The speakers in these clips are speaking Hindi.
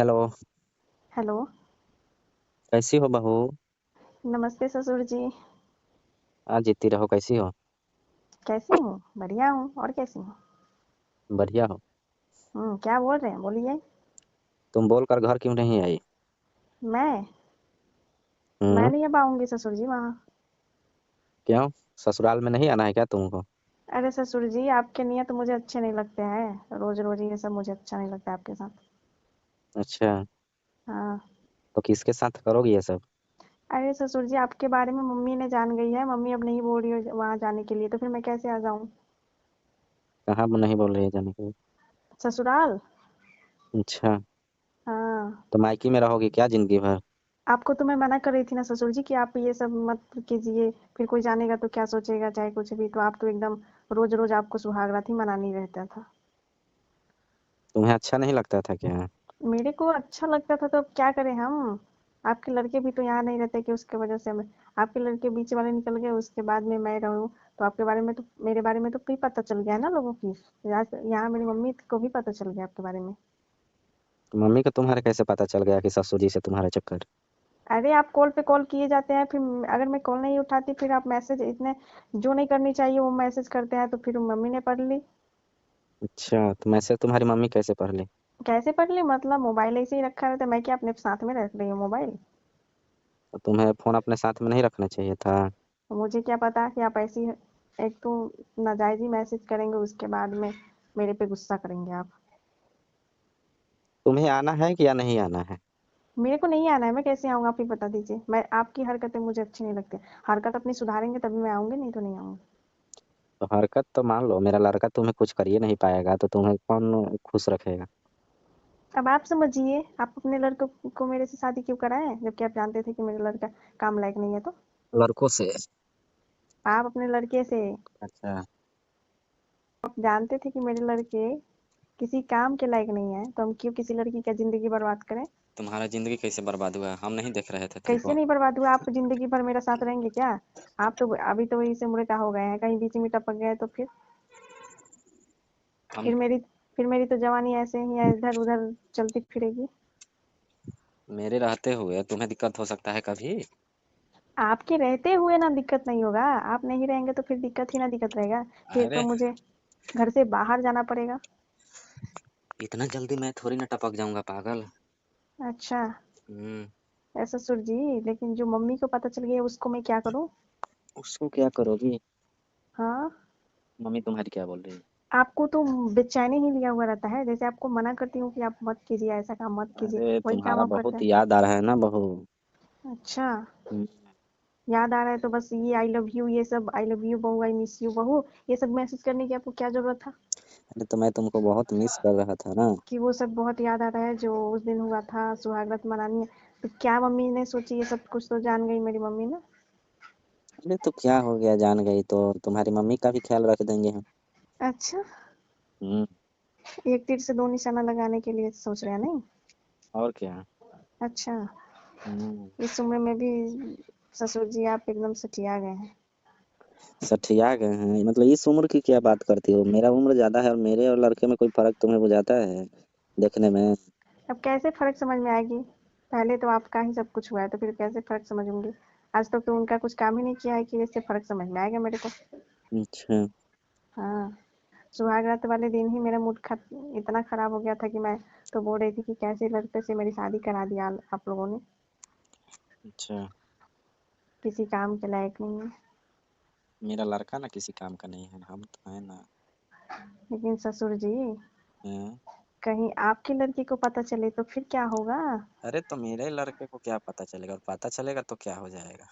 हेलो। हेलो। कैसी हो बहू? नमस्ते ससुर जी। आज जीती रहो, कैसी हो? कैसी हूँ? बढ़िया हूँ। और कैसी हूँ? बढ़िया हो। क्या बोल रहे हैं? बोलिए। तुम बोल कर घर क्यों नहीं आई? मैं मैं हम्म। नहीं अब आऊंगी ससुर जी वहाँ। क्यों? ससुराल में नहीं आना है क्या तुमको? अरे ससुर जी, आपके नियत मुझे अच्छे नहीं लगते हैं। रोज रोज ये सब मुझे अच्छा नहीं लगता आपके साथ। अच्छा। हाँ। तो किसके साथ करोगी ये सब? अरे ससुर जी, आपके बारे में मम्मी ने जान गई है। मम्मी अब नहीं बोल रही है वहाँ जाने के लिए, तो फिर मैं कैसे आ जाऊँ? कहाँ नहीं बोल रही है जाने के लिए? ससुराल। अच्छा। हाँ। तो मायके में रहोगी क्या जिंदगी भर? आपको तो मैं मना कर रही थी ना ससुर जी कि आप ये सब मत कीजिए। फिर कोई जानेगा तो क्या सोचेगा, चाहे कुछ भी। तो आप तो एकदम रोज रोज आपको सुहागरात ही मनानी रहता था। तुम्हें अच्छा नहीं लगता था क्या? मेरे को अच्छा लगता था तो अब क्या करें हम। आपके लड़के भी तो यहाँ नहीं रहते कि उसके वजह से मैं। आपके लड़के बीच वाले निकल गए, उसके बाद में मैं रहूं। तो आपके बारे में तो, मेरे बारे में तो भी पता चल गया है ना लोगों की। यहाँ मेरी मम्मी को भी पता चल गया आपके बारे में। तो मम्मी को तुम्हारे कैसे पता चल गया कि ससुर जी से तुम्हारा चक्कर? अरे आप कॉल पे कॉल किए जाते हैं, फिर अगर मैं कॉल नहीं उठाती फिर आप मैसेज इतने जो नहीं करनी चाहिए वो मैसेज करते हैं, तो फिर मम्मी ने पढ़ ली। अच्छा, तो मैसेज तुम्हारी मम्मी कैसे पढ़ ली? कैसे पढ़ ली मतलब? मोबाइल ऐसे ही रखा रहता है। मैं क्या अपने साथ में रख रही हूँ मोबाइल? तो तुम्हें फोन अपने साथ में नहीं रखना चाहिए था? मुझे क्या पता कि आप ऐसी एक तो नाजायज ही मैसेज करेंगे, उसके बाद में मेरे पे गुस्सा करेंगे आप। तुम्हें आना है कि या नहीं आना है? मेरे को नहीं आना है, मैं कैसे आऊंगा? आप ही बता दीजिए। मैं आपकी हरकतें मुझे अच्छी नहीं लगती। हरकत अपनी सुधारेंगे तभी मैं आऊंगी, नहीं तो नहीं आऊंगी। तो हरकत तो मान लो, मेरा लड़का तुम्हें कुछ कर ही नहीं पाएगा तो तुम्हें कौन खुश रखेगा? अब आप समझिए, आप अपने लड़के को मेरे से शादी क्यों कराए जबकि आप जानते थे कि मेरा लड़का काम लायक नहीं है? तो लड़कों से? आप अपने लड़के से, अच्छा। आप जानते थे कि मेरे लड़के किसी काम के लायक नहीं है, तो हम क्यों किसी लड़की का जिंदगी बर्बाद करें? तुम्हारा जिंदगी कैसे बर्बाद हुआ? हम नहीं देख रहे थे कैसे तुमको? नहीं बर्बाद हुआ? आप जिंदगी भर मेरा साथ रहेंगे क्या? आप तो अभी तो इस उम्र का हो गए हैं, कहीं बीच में टपक गए तो हम फिर मेरी फिर मेरी तो जवानी ऐसे ही है, इधर उधर चलती फिरेगी। मेरे रहते हुए तुम्हें दिक्कत हो सकता है कभी? आपके रहते हुए ना दिक्कत नहीं होगा, आप नहीं रहेंगे तो फिर दिक्कत ही ना दिक्कत रहेगा। फिर तो अरे, मुझे घर से बाहर जाना पड़ेगा। इतना जल्दी मैं थोड़ी ना टपक जाऊंगा, पागल। अच्छा। हम्म। ऐसा ससुर जी, लेकिन जो मम्मी को पता चल गया उसको मैं क्या करूं? उसको क्या करोगी? हाँ। मम्मी तुम्हारी क्या बोल रही है? आपको तो बेचैनी ही लिया हुआ रहता है। जैसे आपको मना करती हूँ कि आप मत कीजिए, ऐसा काम मत कीजिए, अरे, वही काम तुम्हारा आप करते बहुत हैं। याद आ रहा है ना बहू। अच्छा। हम्म। याद आ रहा है तो बस ये आई लव यू, ये सब आई लव यू बहू, आई मिस यू बहू, ये सब मैसेज करने की आपको क्या जरूरत था? अरे, तो मैं तुमको बहुत मिस कर रहा था ना। कि वो सब बहुत याद आ रहा है जो उस दिन हुआ था, सुहागरात मनानी है। तो क्या मम्मी ने सोची? ये सब कुछ तो जान गई मेरी मम्मी ना। अरे, तो क्या हो गया, जान गई तो तुम्हारी मम्मी का भी ख्याल रख देंगे हम। अच्छा। हम्म। एक तीर से दो निशाना लगाने के लिए सोच रहे हैं नहीं? और क्या। अच्छा। हम्म। इस उम्र में भी ससुर जी आप एकदम सठिया गए हैं। सठिया गए हैं मतलब इस उम्र की क्या बात करती हो? मेरा उम्र ज्यादा है और मेरे और लड़के में कोई फर्क तुम्हें बुझाता है देखने में? अब कैसे फर्क समझ में आएगी? पहले तो आपका ही सब कुछ हुआ है, तो फिर कैसे फर्क समझूंगी? आज तक तो उनका कुछ काम ही नहीं किया है कि इससे फर्क समझ में आएगा मेरे को। अच्छा। हाँ। सुहागरात वाले दिन ही मेरा इतना खराब हो गया था कि मैं तो बोल रही थी कि कैसे लड़के से मेरी शादी करा दिया आप लोगों ने। अच्छा। किसी काम के लायक नहीं है। मेरा लड़का ना किसी काम का नहीं है, हम तो है ना। लेकिन ससुर जी, हैं? कहीं आपकी लड़की को पता चले तो फिर क्या होगा? अरे, तो मेरे लड़के को क्या पता चलेगा? और पता चलेगा तो क्या हो जाएगा?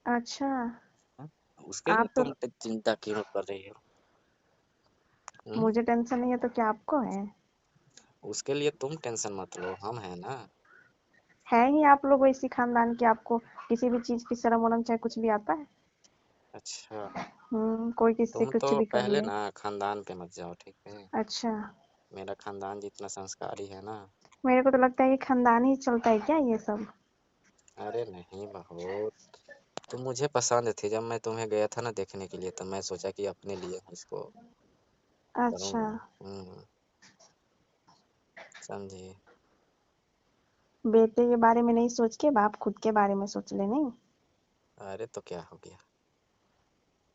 अच्छा। हाँ? उसके लिए आप तो, तुम चिंता क्यों कर रही हो? हम्म? मुझे टेंशन नहीं है तो क्या आपको है? उसके लिए तुम टेंशन मत लो, हम है ना। है ही आप लोग इसी खानदान के, आपको किसी भी चीज की शर्म वरम चाहे कुछ भी आता है? अच्छा। कोई किससे तुम तो कुछ भी कर पहले ले। ना खानदान पे मत जाओ, ठीक है? अच्छा। मेरा खानदान जितना संस्कारी है ना। मेरे को तो लगता है कि खानदान ही चलता है क्या ये सब? अरे नहीं बहू, तुम मुझे पसंद थी जब मैं तुम्हें गया था ना देखने के लिए, तो मैं सोचा कि अपने लिए इसको अच्छा। करूँगा। समझी? बेटे के बारे में नहीं सोच के बाप खुद के बारे में सोच ले नहीं। अरे तो क्या हो गया।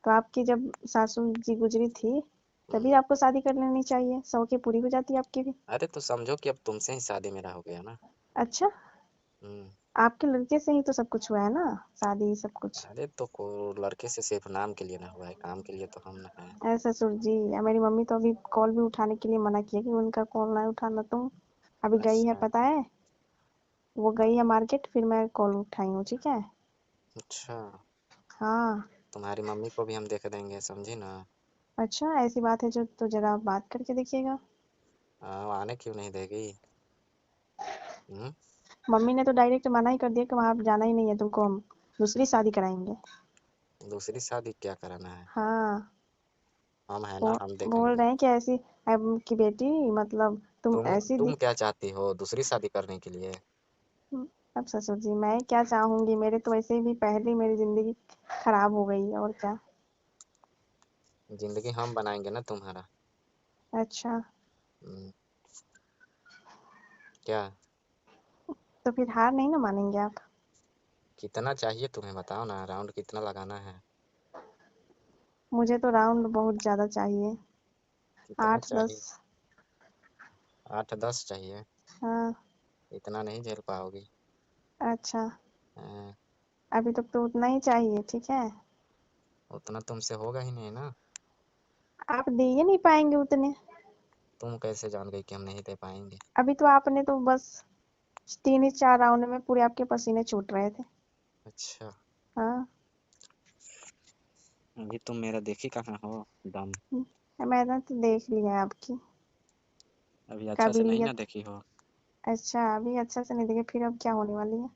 तो आपकी जब सासू जी गुजरी थी तभी आपको शादी कर लेनी चाहिए, शौक़ें पूरी हो जाती आपकी भी। अरे तो समझो कि अब तुमसे ही शादी मेरा हो गया ना। अच्छा, हम्म। आपके लड़के से ही तो सब कुछ हुआ है ना, शादी सब कुछ। अरे तो को लड़के से सिर्फ नाम के लिए ना हुआ है, काम के लिए तो हम ना है। अरे ससुर जी, मेरी मम्मी तो अभी कॉल भी उठाने के लिए मना किया कि उनका कॉल ना उठाना तुम। अभी गई है अच्छा। पता है, वो गई है मार्केट, फिर मैं कॉल उठाई हूँ, ठीक है। अच्छा, हाँ। तुम्हारी मम्मी को भी हम देख देंगे, समझी ना। अच्छा, ऐसी बात है जो, तो जरा बात करके देखिएगा। वो आने क्यों नहीं देगी। हम्म। मम्मी ने तो डायरेक्ट मना ही कर दिया कि वहाँ जाना ही नहीं है तुमको, हम दूसरी शादी कराएंगे। दूसरी शादी क्या कराना है। हाँ। हम है ना, बोल हम बोल देखेंगे। रहे हैं कि ऐसी अब की बेटी, मतलब तुम ऐसी तुम क्या चाहती हो, दूसरी शादी करने के लिए। अब ससुर जी मैं क्या चाहूंगी, मेरे तो वैसे भी पहले मेरी जिंदगी खराब हो गई है, और क्या। जिंदगी हम बनाएंगे ना तुम्हारा। अच्छा, हम्म। क्या। तो फिर हार नहीं ना मानेंगे आप। कितना चाहिए तुम्हें, बताओ ना, राउंड कितना लगाना है। मुझे तो राउंड बहुत ज्यादा चाहिए, कितना 8-10। चाहिए। 8-10 चाहिए। हाँ। इतना नहीं झेल पाओगी। अच्छा, हाँ, अभी तक तो उतना ही चाहिए, ठीक है। उतना तुमसे होगा ही नहीं ना। आप दे ही नहीं पाएंगे उतने। तुम कैसे जान गई कि हम नहीं दे पाएंगे। अभी तो आपने तो बस 3 ही 4 राउंड में पूरे आपके पसीने छूट रहे थे। अच्छा। हाँ। अभी तुम मेरा देखी कहाँ हो दम। मैंने तो देख लिया है आपकी अभी अच्छा से नहीं ना काबिलियत। देखी हो। अच्छा, अभी अच्छा से नहीं देखे, फिर अब क्या होने वाली है।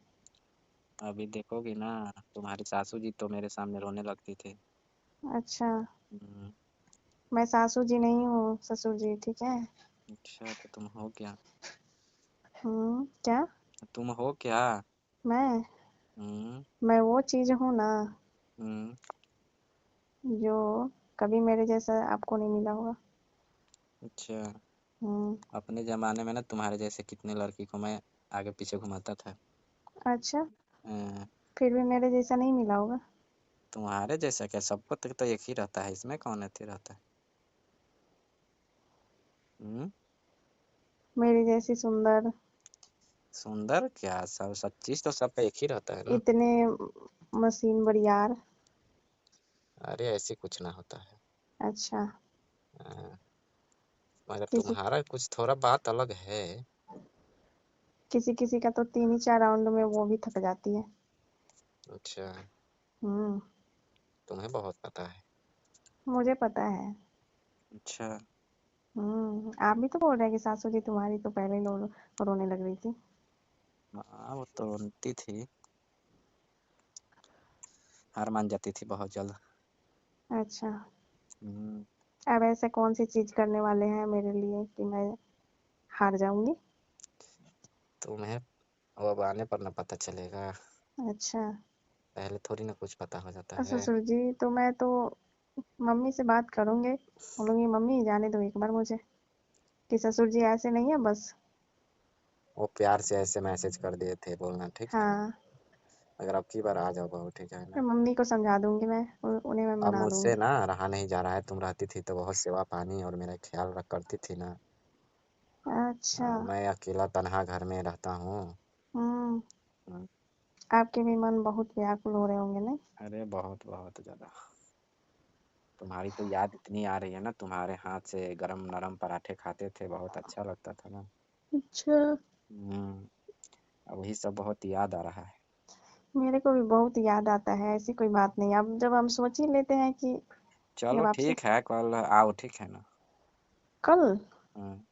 अभी देखोगी ना, तुम्हारी सासू जी तो मेरे सामने रोने लगती थी। अच्छा, हम्म। मैं सासू जी नहीं हूँ, ससुर जी, ठीक है। अच्छा तो तुम हो क्या। क्या। तुम हो क्या। मैं हम्म। मैं वो चीज हूँ ना, हम्म। जो कभी मेरे जैसा आपको नहीं मिला होगा। अच्छा। हम्म। अपने जमाने में ना तुम्हारे जैसे कितने लड़की को मैं आगे पीछे घुमाता था। अच्छा, हाँ, फिर भी मेरे जैसा नहीं मिला होगा। तुम्हारे जैसा क्या, सबको तो एक ही रहता है, इसमें कौन अथी रहता है। हम्म। मेरी जैसी सुंदर, सुंदर क्या, सब चीज तो सब पे एक ही रहता है ना। इतने मशीन बरियार। अरे ऐसे कुछ ना होता है। अच्छा। हाँ, मगर किसी तुम्हारा कुछ थोड़ा बात अलग है। किसी किसी का तो 3 ही 4 राउंड में वो भी थक जाती है। अच्छा। हम्म। तुम्हें बहुत पता है। मुझे पता है। अच्छा। आप भी तो बोल रहे हैं कि सासू जी तुम्हारी तो पहले ही रोने लग रही थी। हाँ वो तो रोती थी, हार मान जाती थी बहुत जल्द। अच्छा, हम्म। अब ऐसे कौन सी चीज करने वाले हैं मेरे लिए कि मैं हार जाऊंगी। तुम्हें अब आने पर ना पता चलेगा। अच्छा। पहले थोड़ी ना कुछ पता हो जाता है। ससुर जी, तो मैं तो मम्मी से बात करूंगी, बोलूंगी मम्मी जाने दो एक बार मुझे, कि ससुर जी ऐसे नहीं है बस। वो प्यार से ऐसे मैसेज कर दिए थे, बोलना ठीक है ना। हाँ। अगर अब की बार आ जाओ बहू, ठीक है फिर ना। मम्मी को समझा दूंगी मैं, उन्हें मैं अब मना मुझसे दूंगी। ना रहा नहीं जा रहा है, तुम रहती थी तो बहुत सेवा पानी और मेरा ख्याल रख करती थी ना। अच्छा। मैं अकेला तनहा घर में रहता हूँ। हम्म। हम्म। आपके भी मन बहुत व्याकुल हो रहे होंगे नहीं। अरे बहुत बहुत ज्यादा। तुम्हारी तो याद इतनी आ रही है ना, तुम्हारे हाथ से गरम नरम पराठे खाते थे, बहुत अच्छा लगता था ना। अच्छा। हम्म। अब वही सब बहुत याद आ रहा है। मेरे को भी बहुत याद आता है, ऐसी कोई बात नहीं, अब जब हम सोच ही लेते हैं कि चलो जब आपसे ठीक है, कल आओ, ठीक है ना। कल। हाँ।